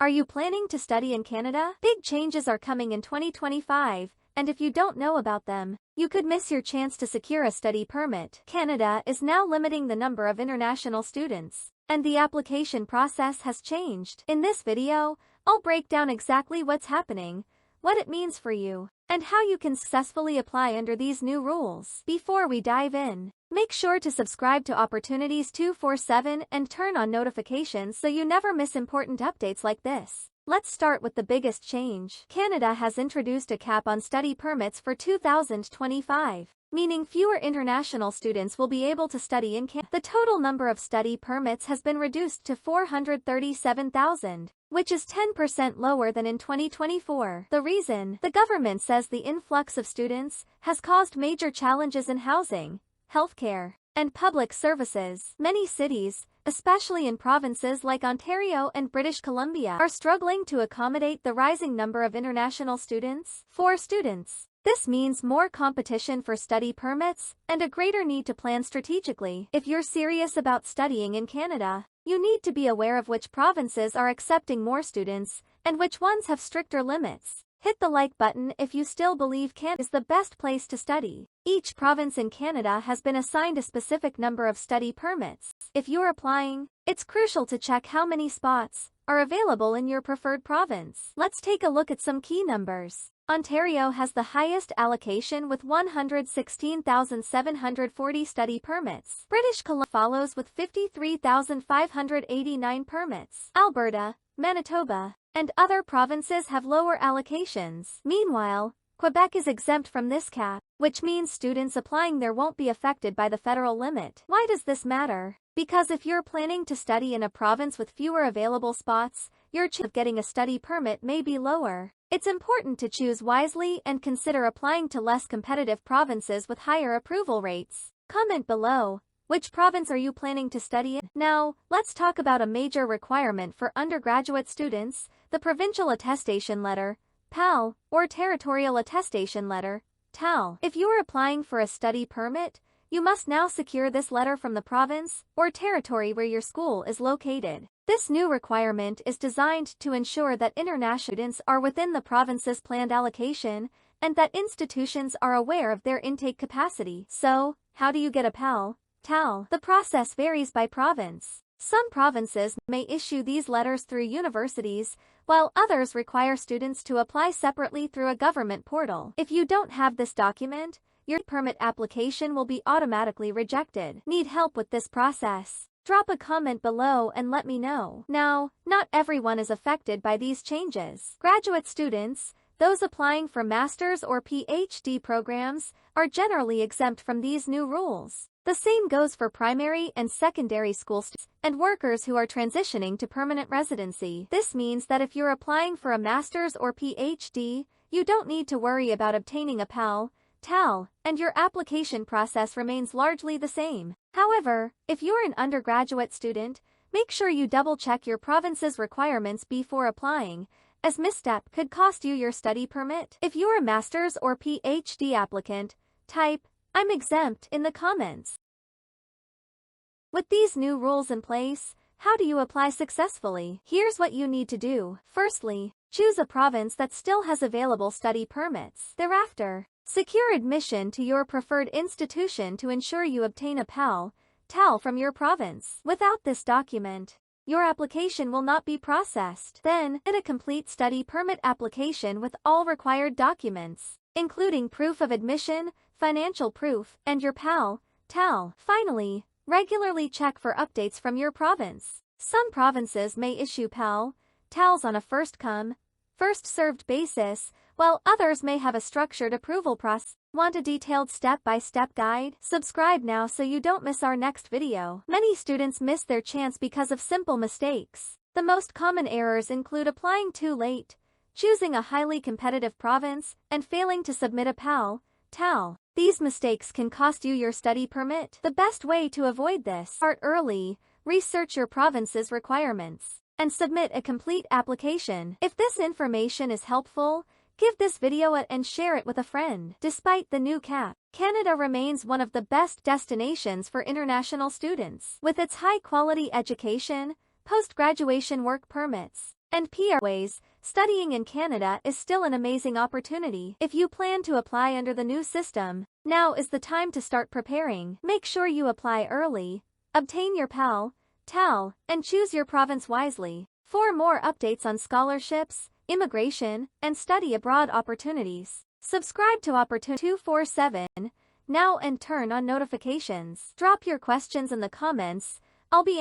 Are you planning to study in Canada? Big changes are coming in 2025, and if you don't know about them, you could miss your chance to secure a study permit. Canada is now limiting the number of international students, and the application process has changed. In this video, I'll break down exactly what's happening, what it means for you, and how you can successfully apply under these new rules. Before we dive in, make sure to subscribe to Opportunities 247 and turn on notifications so you never miss important updates like this. Let's start with the biggest change. Canada has introduced a cap on study permits for 2025, meaning fewer international students will be able to study in Canada. The total number of study permits has been reduced to 437,000, which is 10% lower than in 2024. The reason? The government says the influx of students has caused major challenges in housing, healthcare, and public services. Many cities, especially in provinces like Ontario and British Columbia, are struggling to accommodate the rising number of international students. For students, this means more competition for study permits and a greater need to plan strategically. If you're serious about studying in Canada, you need to be aware of which provinces are accepting more students and which ones have stricter limits. Hit the like button if you still believe Canada is the best place to study. Each province in Canada has been assigned a specific number of study permits. If you're applying, it's crucial to check how many spots are available in your preferred province. Let's take a look at some key numbers. Ontario has the highest allocation with 116,740 study permits. British Columbia follows with 53,589 permits. Alberta, Manitoba, and other provinces have lower allocations. Meanwhile, Quebec is exempt from this cap, which means students applying there won't be affected by the federal limit. Why does this matter? Because if you're planning to study in a province with fewer available spots, your chance of getting a study permit may be lower. It's important to choose wisely and consider applying to less competitive provinces with higher approval rates. Comment below, which province are you planning to study in? Now, let's talk about a major requirement for undergraduate students, the Provincial Attestation Letter, TAL, or Territorial Attestation Letter, TAL. If you are applying for a study permit, you must now secure this letter from the province or territory where your school is located. This new requirement is designed to ensure that international students are within the province's planned allocation and that institutions are aware of their intake capacity. So, how do you get a TAL? The process varies by province. Some provinces may issue these letters through universities, while others require students to apply separately through a government portal. If you don't have this document, your permit application will be automatically rejected. Need help with this process? Drop a comment below and let me know. Now, not everyone is affected by these changes. Graduate students, those applying for master's or PhD programs, are generally exempt from these new rules. The same goes for primary and secondary school students and workers who are transitioning to permanent residency. This means that if you're applying for a master's or PhD, you don't need to worry about obtaining a TAL, and your application process remains largely the same. However, if you're an undergraduate student, make sure you double-check your province's requirements before applying, as misstep could cost you your study permit. If you're a master's or PhD applicant, type "I'm exempt" in the comments. With these new rules in place, how do you apply successfully? Here's what you need to do. Firstly, choose a province that still has available study permits. Thereafter, secure admission to your preferred institution to ensure you obtain a TAL from your province. Without this document, your application will not be processed. Then, get a complete study permit application with all required documents, including proof of admission, financial proof, and your TAL. Finally, regularly check for updates from your province. Some provinces may issue TALs on a first-come, first-served basis, while others may have a structured approval process. Want a detailed step-by-step guide? Subscribe now so you don't miss our next video. Many students miss their chance because of simple mistakes. The most common errors include applying too late, choosing a highly competitive province, and failing to submit a TAL. These mistakes can cost you your study permit. The best way to avoid this: start early, research your province's requirements, and submit a complete application. If this information is helpful, give this video and share it with a friend. Despite the new cap, Canada remains one of the best destinations for international students. With its high-quality education, post-graduation work permits, and PR ways. Studying in Canada is still an amazing opportunity. If you plan to apply under the new system, now is the time to start preparing. Make sure you apply early, obtain your PAL, TAL, and choose your province wisely. For more updates on scholarships, immigration, and study abroad opportunities, subscribe to Opportunity 247 now and turn on notifications. Drop your questions in the comments. I'll be